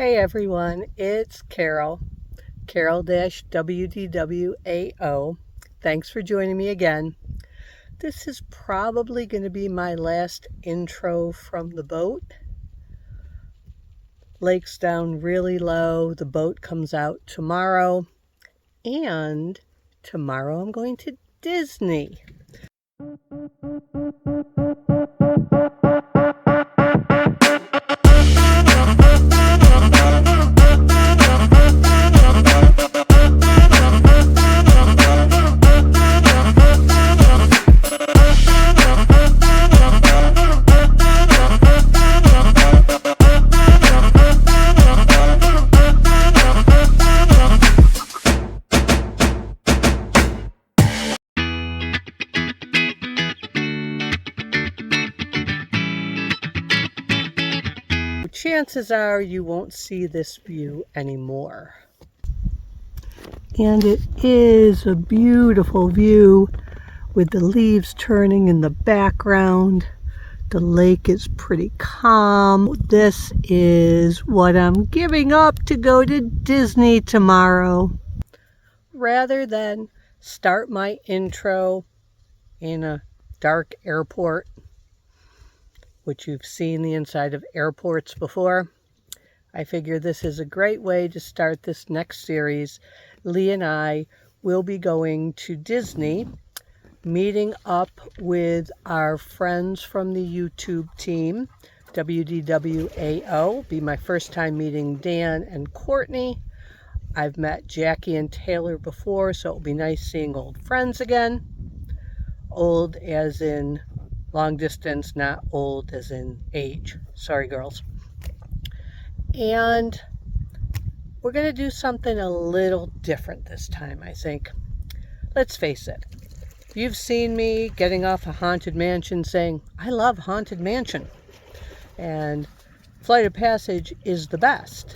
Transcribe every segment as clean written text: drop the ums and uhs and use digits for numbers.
Hey everyone, it's Carol, CAROL-WDWAO. Thanks for joining me again. This is probably going to be my last intro from the boat. Lake's down really low. The boat comes out tomorrow. And tomorrow I'm going to Disney. Chances are you won't see this view anymore. And it is a beautiful view with the leaves turning in the background. The lake is pretty calm. This is what I'm giving up to go to Disney tomorrow. Rather than start my intro in a dark airport, which you've seen the inside of airports before, I figure this is a great way to start this next series. Lee and I will be going to Disney, meeting up with our friends from the YouTube team, WDWAO. Be my first time meeting Dan and Courtney. I've met Jackie and Taylor before, so it'll be nice seeing old friends again. Old as in long distance, not old as in age. Sorry, girls. And we're going to do something a little different this time, I think. Let's face it. You've seen me getting off a Haunted Mansion saying, I love Haunted Mansion. And Flight of Passage is the best.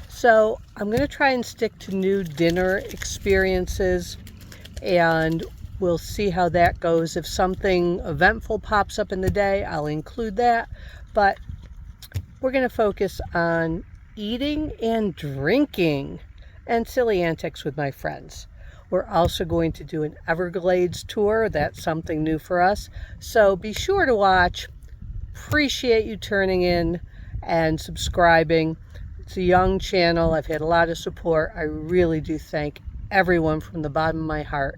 So I'm going to try and stick to new dinner experiences, and we'll see how that goes. If something eventful pops up in the day, I'll include that. But we're going to focus on eating and drinking and silly antics with my friends. We're also going to do an Everglades tour. That's something new for us. So be sure to watch. Appreciate you turning in and subscribing. It's a young channel. I've had a lot of support. I really do thank everyone from the bottom of my heart.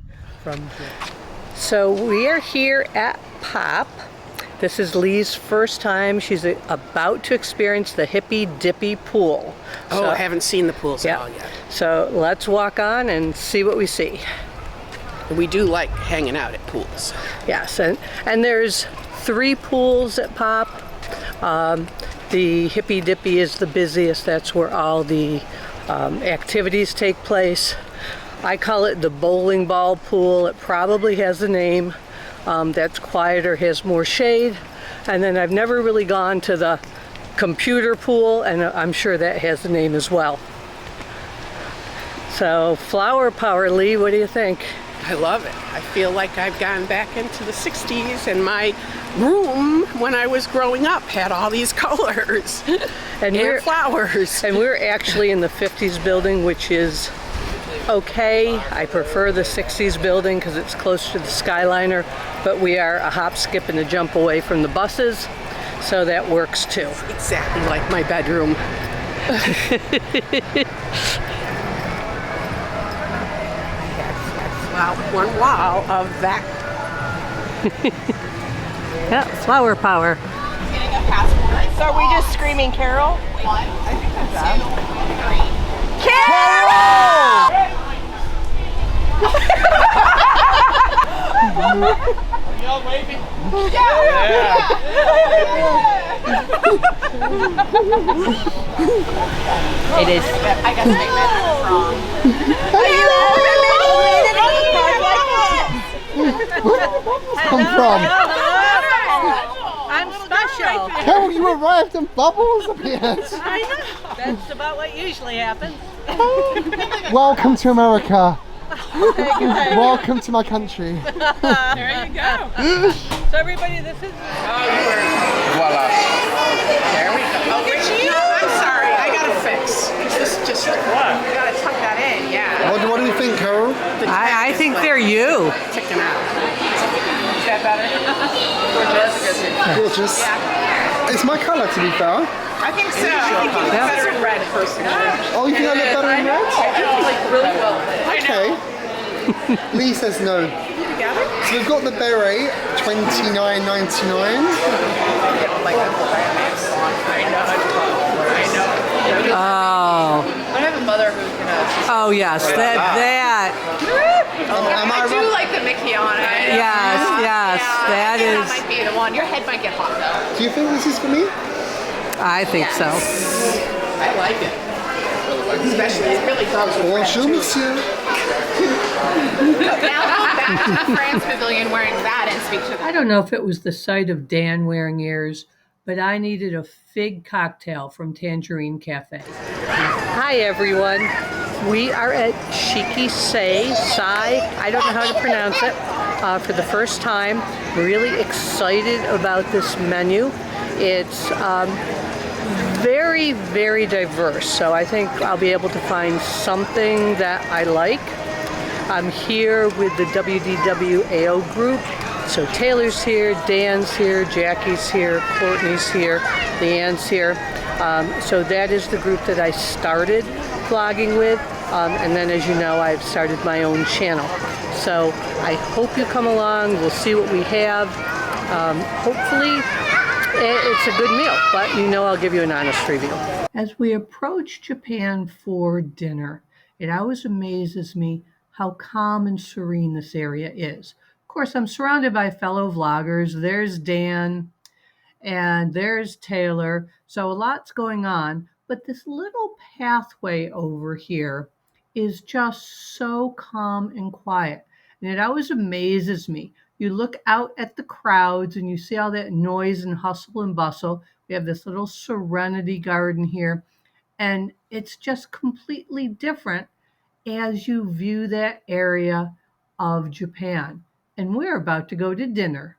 So we are here at Pop. This is Lee's first time. She's about to experience the hippy dippy pool. Oh, I haven't seen the pools at all yet. So let's walk on and see what we see. We do like hanging out at pools. Yes, and there's 3 pools at Pop. The hippy dippy is the busiest. That's where all the activities take place. I call it the bowling ball pool. It probably has a name that's quieter, has more shade. And then I've never really gone to the computer pool, and I'm sure that has a name as well. So flower power, Lee, what do you think? I love it. I feel like I've gone back into the 60s, and my room when I was growing up had all these colors and flowers. And we're actually in the 50s building, which is okay. I prefer the 60s building because it's close to the Skyliner, but we are a hop, skip, and a jump away from the buses, so that works too. Exactly like my bedroom. Wow, one wow of that. Yeah, flower power. Getting a passport. So are we just screaming Carol? 1, I think that's 2, 3. Carol! Y'all waving? Yeah. It is. I guess I meant it wrong. Come from? I'm special. Carol, you arrived in bubbles appears. I know. That's about what usually happens. Welcome to America. Welcome to my country. There you go. So everybody, this is... Voila. There we go. Oh, I'm sorry, I got a fix. You gotta tuck that in, yeah. What do you think, Carol? I think they're you. Ticking out. Is that better? Gorgeous. It's my colour, to be fair. I think so. I think you look better in red, personally. Oh, you think I look better in red? I do like really well. Okay. Lee says no. Together? So we've got the beret, $29.99. Like a I know. Oh. I have a mother who can. Oh yes, that. Am I I do right? like the Mickey on it. Yes, yes, that That is. might be the one. Your head might get hot though. Do you think this is for me? I think so. I like it. Especially, it really goes with red, Bonjour, too. monsieur. Now go back to the France Pavilion wearing that and speak to them. I don't know if it was the sight of Dan wearing ears, but I needed a fig cocktail from Tangerine Cafe. Hi everyone. We are at Shiki Sai. I don't know how to pronounce it. For the first time. Really excited about this menu. It's very, very diverse. So I think I'll be able to find something that I like. I'm here with the WDWAO group. So Taylor's here, Dan's here, Jackie's here, Courtney's here, Leanne's here. So that is the group that I started vlogging with. And then, as you know, I've started my own channel. So I hope you come along. We'll see what we have. Hopefully it's a good meal, but you know I'll give you an honest review. As we approach Japan for dinner, it always amazes me how calm and serene this area is. Of course, I'm surrounded by fellow vloggers. There's Dan and there's Taylor. So a lot's going on, but this little pathway over here is just so calm and quiet. And it always amazes me. You look out at the crowds and you see all that noise and hustle and bustle. We have this little serenity garden here, and it's just completely different as you view that area of Japan. And we're about to go to dinner.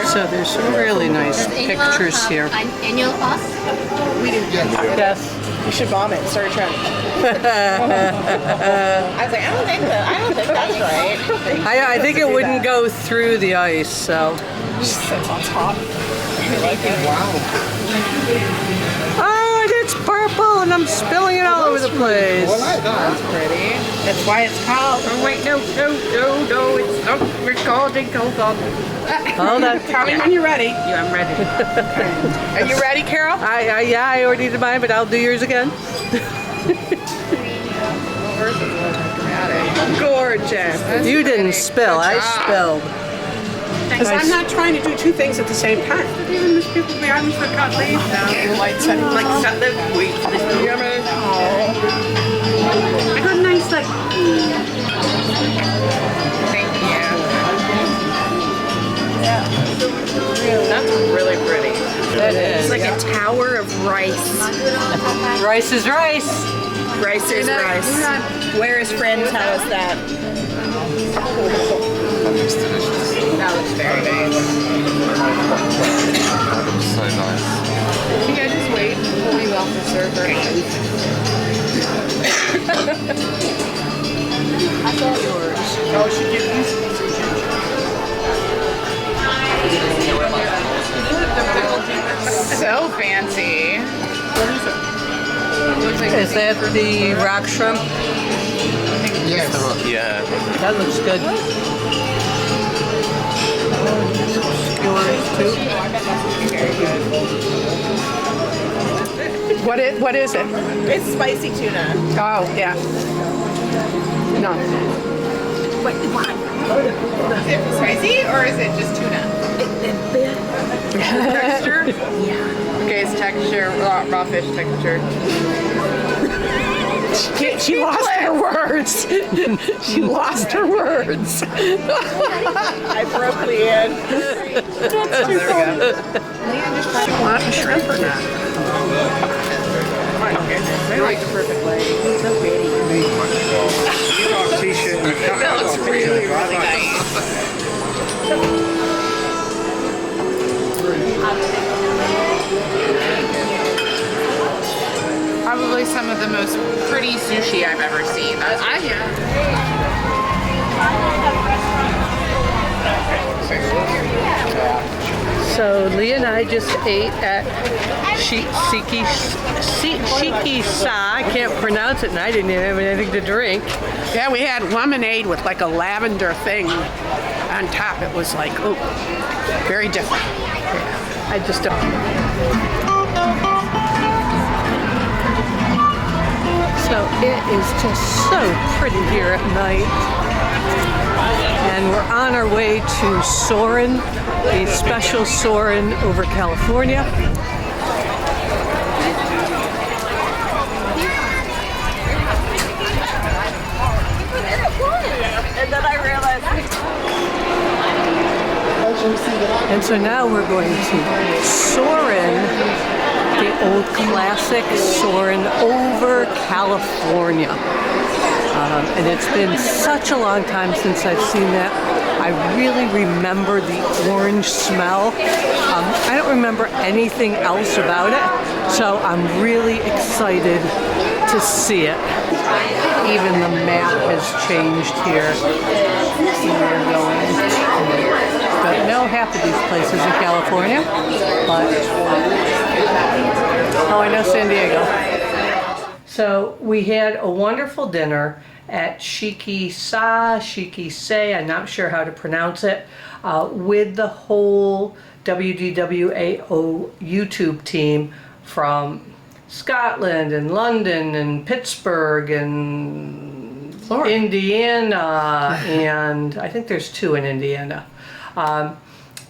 So there's some really nice pictures here. Annual cost? We didn't get it. Yes. You should bomb it and start trying. I was like, I don't think that's right. I think it wouldn't go through the ice, so. Just sits on top. Oh, and it's purple and I'm spilling it all over the place. I like that. Pretty. That's why it's called. Oh wait, no, it's not recording. Hold on. Hold on. Tell me when you're ready. Yeah, I'm ready. Are you ready, Carol? Yeah, I already did mine, but I'll do yours again. Gorgeous. You didn't spill, I spilled. Because I'm not trying to do two things at the same time. Light setting, like set the wait for this. I got a nice like. Thank you. That's really pretty. That is. It's like a tower of rice. Rice is rice. Rice is rice. Where is friend? Tell us that. looks delicious. That looks very nice. That looks so nice. Can you just wait? We'll leave off the server. I thought yours. Oh, she gives you So fancy. Is that the rock shrimp? Yes. Yeah. That looks good. Skewers too. What is it? It's spicy tuna. Oh, yeah. No. Wait, what? Is it spicy or is it just tuna? Texture? Yeah. Okay, it's texture, raw fish texture. She lost her words. She lost her words. I broke Leanne. That's too funny. Leanne just tried to want a shrimp or not? Oh my goodness, I like the perfect way. It's so pretty. That looks really, really nice. Probably some of the most pretty sushi I've ever seen. So Leah and I just ate at Shiki Sai. I can't pronounce it, and I didn't even have anything to drink. Yeah, we had lemonade with like a lavender thing on top. It was like, oh, very different. I just don't. So it is just so pretty here at night. And we're on our way to Soarin, a special Soarin over California. And then I realized. And so now we're going to Soarin, the old classic Soarin over California. And it's been such a long time since I've seen that. I really remember the orange smell. I don't remember anything else about it, so I'm really excited to see it. Even the map has changed here. Where we're going. But no, half of these places in California, but oh, I know San Diego. So we had a wonderful dinner at Shiki Sai, I'm not sure how to pronounce it, with the whole WDWAO YouTube team from Scotland and London and Pittsburgh and Florida. Indiana, and I think there's two in Indiana,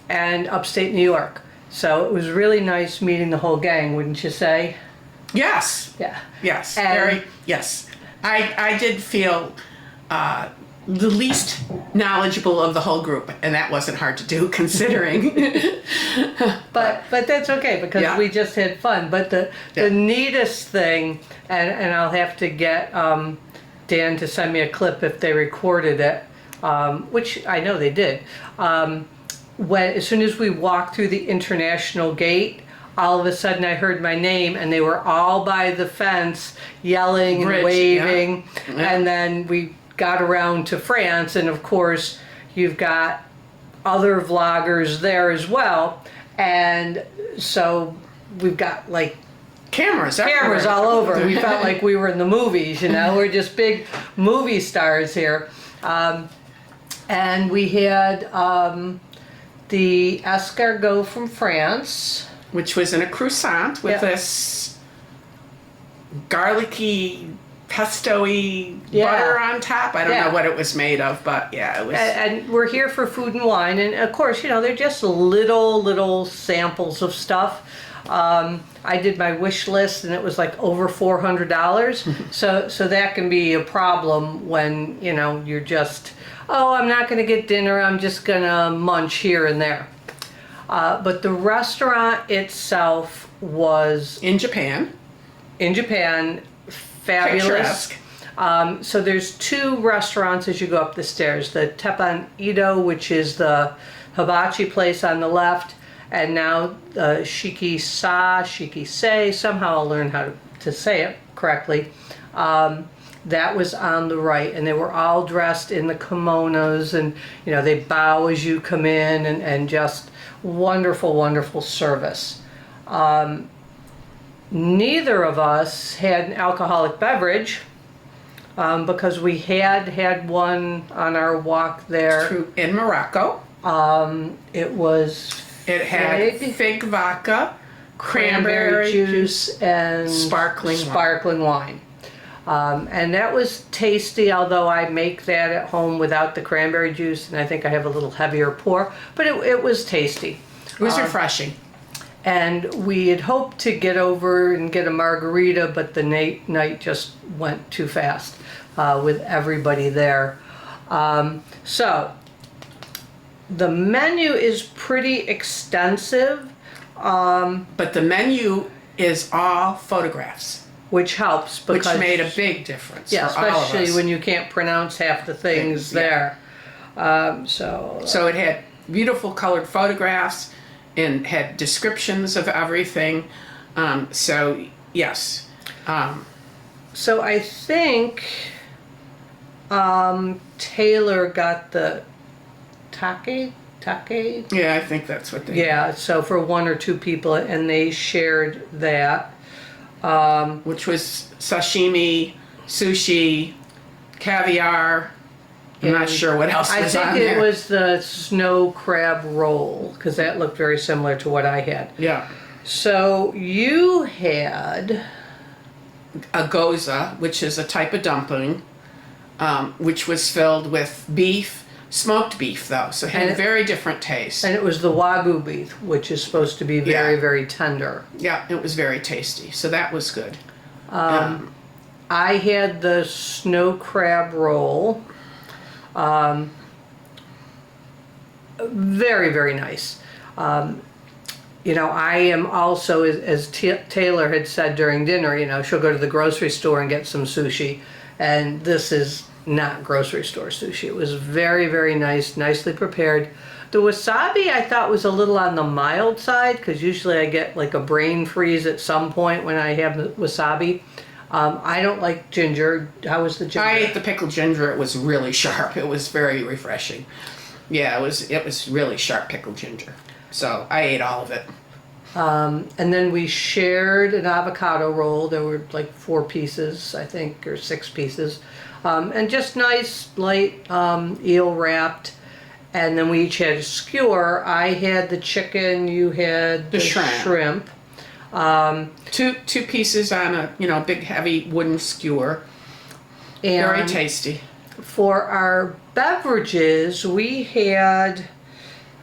and upstate New York. So it was really nice meeting the whole gang, wouldn't you say? Yes. Yeah. Yes. And Very. Yes. I did feel the least knowledgeable of the whole group, and that wasn't hard to do considering. But that's okay because Yeah. we just had fun. But the neatest thing, and I'll have to get Dan to send me a clip if they recorded it, which I know they did. As soon as we walked through the international gate, all of a sudden I heard my name, and they were all by the fence yelling and Bridge, waving. yeah. And then we got around to France, and of course you've got other vloggers there as well. And so we've got like Cameras cameras all over. We felt like we were in the movies, you know. We're just big movie stars here. And we had the Escargot from France. Which was in a croissant with Yeah. this garlicky, pesto-y Yeah. butter on top. I don't Yeah. know what it was made of, but yeah, it was. And we're here for food and wine. And of course, you know, they're just little samples of stuff. I did my wish list, and it was like over $400. so that can be a problem when, you know, you're just, oh, I'm not going to get dinner. I'm just going to munch here and there. But the restaurant itself was in Japan. fabulous. Picturesque. So there's 2 restaurants as you go up the stairs. The Teppan Edo, which is the hibachi place on the left, and now Shiki Sai, somehow I'll learn how to say it correctly. That was on the right, and they were all dressed in the kimonos, and they bow as you come in, and just wonderful, wonderful service. Neither of us had an alcoholic beverage because we had one on our walk there. True. In Morocco. It had fig vodka, cranberry juice, and sparkling wine. And that was tasty, although I make that at home without the cranberry juice, and I think I have a little heavier pour, but it was tasty. It was refreshing. And we had hoped to get over and get a margarita, but the night just went too fast with everybody there. So the menu is pretty extensive. But the menu is all photographs. Which helps because... Which made a big difference for all of us. Especially when you can't pronounce half the things there. So it had beautiful colored photographs and had descriptions of everything. So, yes. So I think Taylor got the take? Yeah, I think that's what they Yeah, so for 1 or 2 people, and they shared that. Which was sashimi, sushi, caviar. I'm not sure what else was on there. I think it was the snow crab roll, because that looked very similar to what I had. Yeah. So you had... a goza, which is a type of dumpling, which was filled with beef, smoked beef though, so it had a very different taste. And it was the Wagyu beef, which is supposed to be very, very tender. Yeah, it was very tasty, so that was good. I had the snow crab roll. Very, very nice. I am also, as Taylor had said during dinner, she'll go to the grocery store and get some sushi, and this is not grocery store sushi. It was very, very nice, nicely prepared. The wasabi I thought was a little on the mild side, because usually I get like a brain freeze at some point when I have the wasabi. I don't like ginger. How was the ginger? I ate the pickled ginger. It was really sharp. It was very refreshing. Yeah, it was really sharp pickled ginger. So I ate all of it. And then we shared an avocado roll. There were like 4 pieces, I think, or 6 pieces. And just nice, light eel wrapped. And then we each had a skewer. I had the chicken, you had the shrimp. 2 pieces on a big heavy wooden skewer. And very tasty. For our beverages, we had,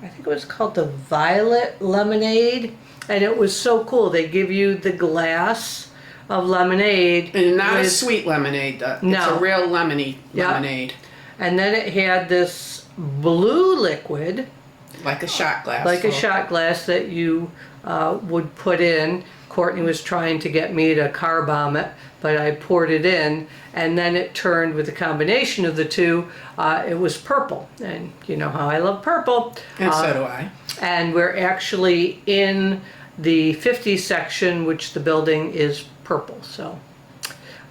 I think it was called the Violet Lemonade, and it was so cool. They give you the glass of lemonade. And not a sweet lemonade. No. It's a real lemony lemonade. And then it had this blue liquid. Like a shot glass. Like a shot glass that you would put in. Courtney was trying to get me to car bomb it, but I poured it in, and then it turned with the combination of the 2. It was purple, and you know how I love purple. And so do I. And we're actually in the 50 section, which the building is purple, so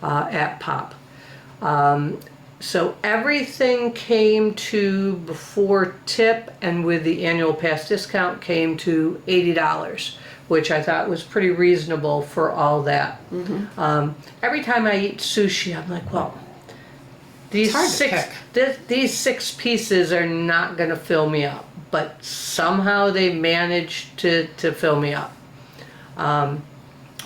at Pop. So everything came to, before tip and with the annual pass discount, came to $80, which I thought was pretty reasonable for all that. Mm-hmm. Every time I eat sushi, I'm like, well, these 6 pieces are not going to fill me up, but somehow they managed to fill me up.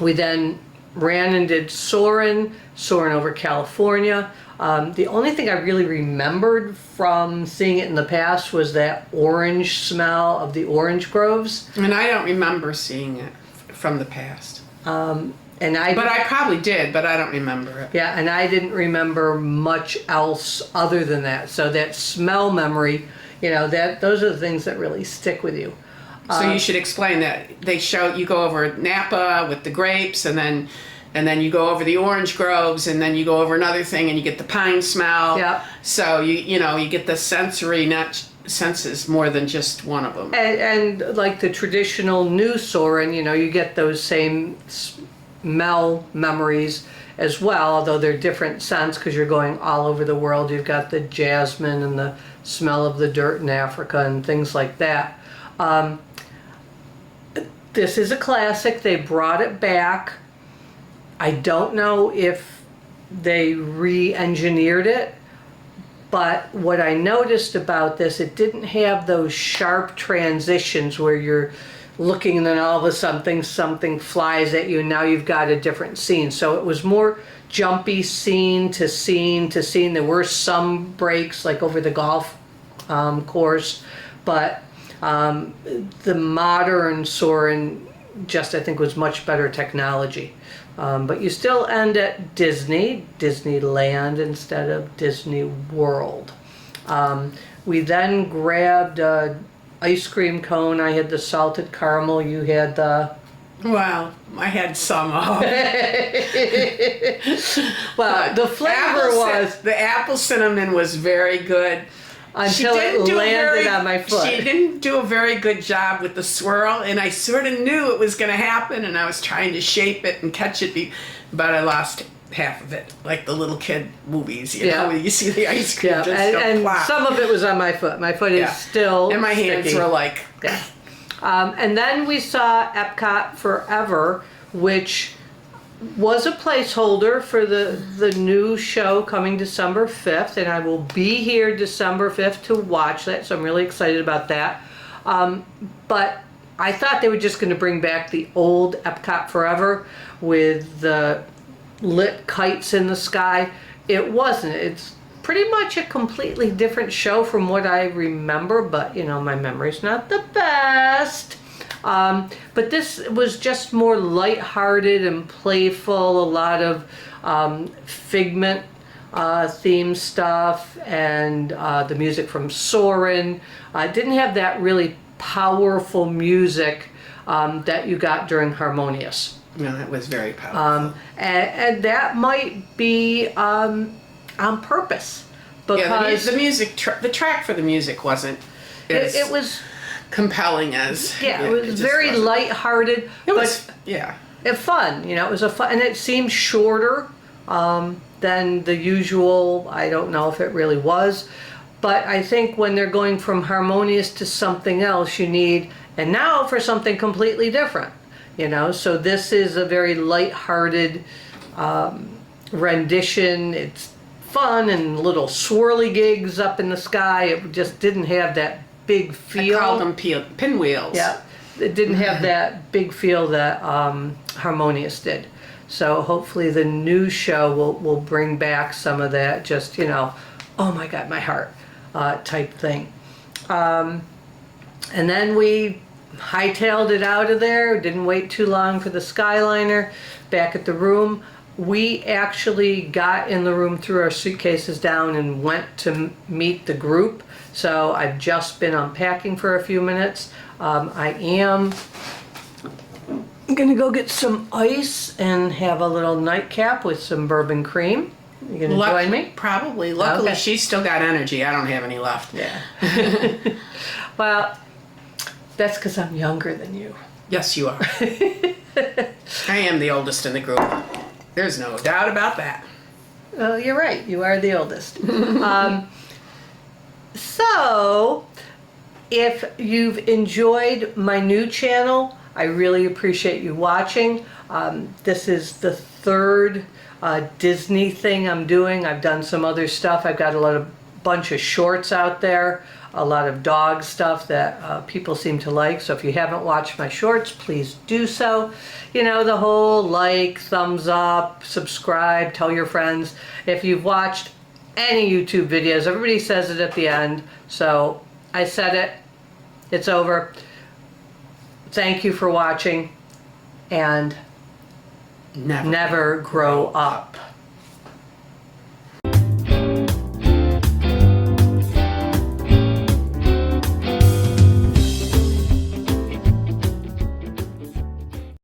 We then ran and did Soarin over California. The only thing I really remembered from seeing it in the past was that orange smell of the orange groves. And I don't remember seeing it from the past. But I probably did, but I don't remember it. Yeah, and I didn't remember much else other than that. So that smell memory, those are the things that really stick with you. So you should explain that. They show, you go over Napa with the grapes, and then and then you go over the orange groves, and then you go over another thing, and you get the pine smell. Yep. So you know, you get the sensory senses more than just one of them. And like the traditional new Soarin, you know, you get those same smell memories as well, although they're different scents because you're going all over the world. You've got the jasmine and the smell of the dirt in Africa and things like that. This is a classic. They brought it back. I don't know if they re-engineered it, but what I noticed about this, it didn't have those sharp transitions where you're looking and then all of a sudden something flies at you and now you've got a different scene. So it was more jumpy scene to scene to scene. There were some breaks like over the golf course, but the modern Soarin' just I think was much better technology. But you still end at Disneyland instead of Disney World. We then grabbed ice cream cone. I had the salted caramel. You had the... Well, I had some of. Well, the flavor was... The apple cinnamon was very good. Until it landed on my foot. She didn't do a very good job with the swirl, and I sort of knew it was going to happen, and I was trying to shape it and catch it, but I lost half of it, like the little kid movies, you know, where you see the ice cream just and flop. some of it was on my foot. My foot is still and my hands sticky. were like... Yeah. And then we saw Epcot Forever, which was a placeholder for the new show coming December 5th, and I will be here December 5th to watch that, so I'm really excited about that. But I thought they were just going to bring back the old Epcot Forever with the lit kites in the sky. It wasn't. It's pretty much a completely different show from what I remember, but you know, my memory's not the best. But this was just more lighthearted and playful, a lot of Figment theme stuff, and the music from Soarin'. Didn't have that really powerful music that you got during Harmonious. No, it was very powerful. And that might be on purpose, because the music, the track for the music wasn't. It was compelling as it was very lighthearted. It was fun. You know, it was a fun, and it seemed shorter than the usual. I don't know if it really was, but I think when they're going from Harmonious to something else, you need, and now for something completely different. You know, so this is a very lighthearted rendition. It's fun and little swirly gigs up in the sky. It just didn't have that big feel. I called them pinwheels. Yeah, it didn't have that big feel that Harmonious did. So hopefully the new show will bring back some of that, just, you know, oh my God, my heart type thing. And then we hightailed it out of there. Didn't wait too long for the Skyliner. Back at the room, we actually got in the room, threw our suitcases down, and went to meet the group. So I've just been unpacking for a few minutes. I am gonna go get some ice and have a little nightcap with some bourbon cream. You gonna join me? Probably. Luckily, Okay. She's still got energy. I don't have any left. Yeah. Well, that's because I'm younger than you. Yes, you are. I am the oldest in the group. There's no doubt about that. Well, you're right. You are the oldest. So, if you've enjoyed my new channel, I really appreciate you watching. This is the third Disney thing I'm doing. I've done some other stuff. I've got a bunch of shorts out there, a lot of dog stuff that people seem to like. So if you haven't watched my shorts, please do so. You know, the whole like, thumbs up, subscribe, tell your friends. If you've watched any YouTube videos, everybody says it at the end. So I said it. It's over. Thank you for watching, and never grow up.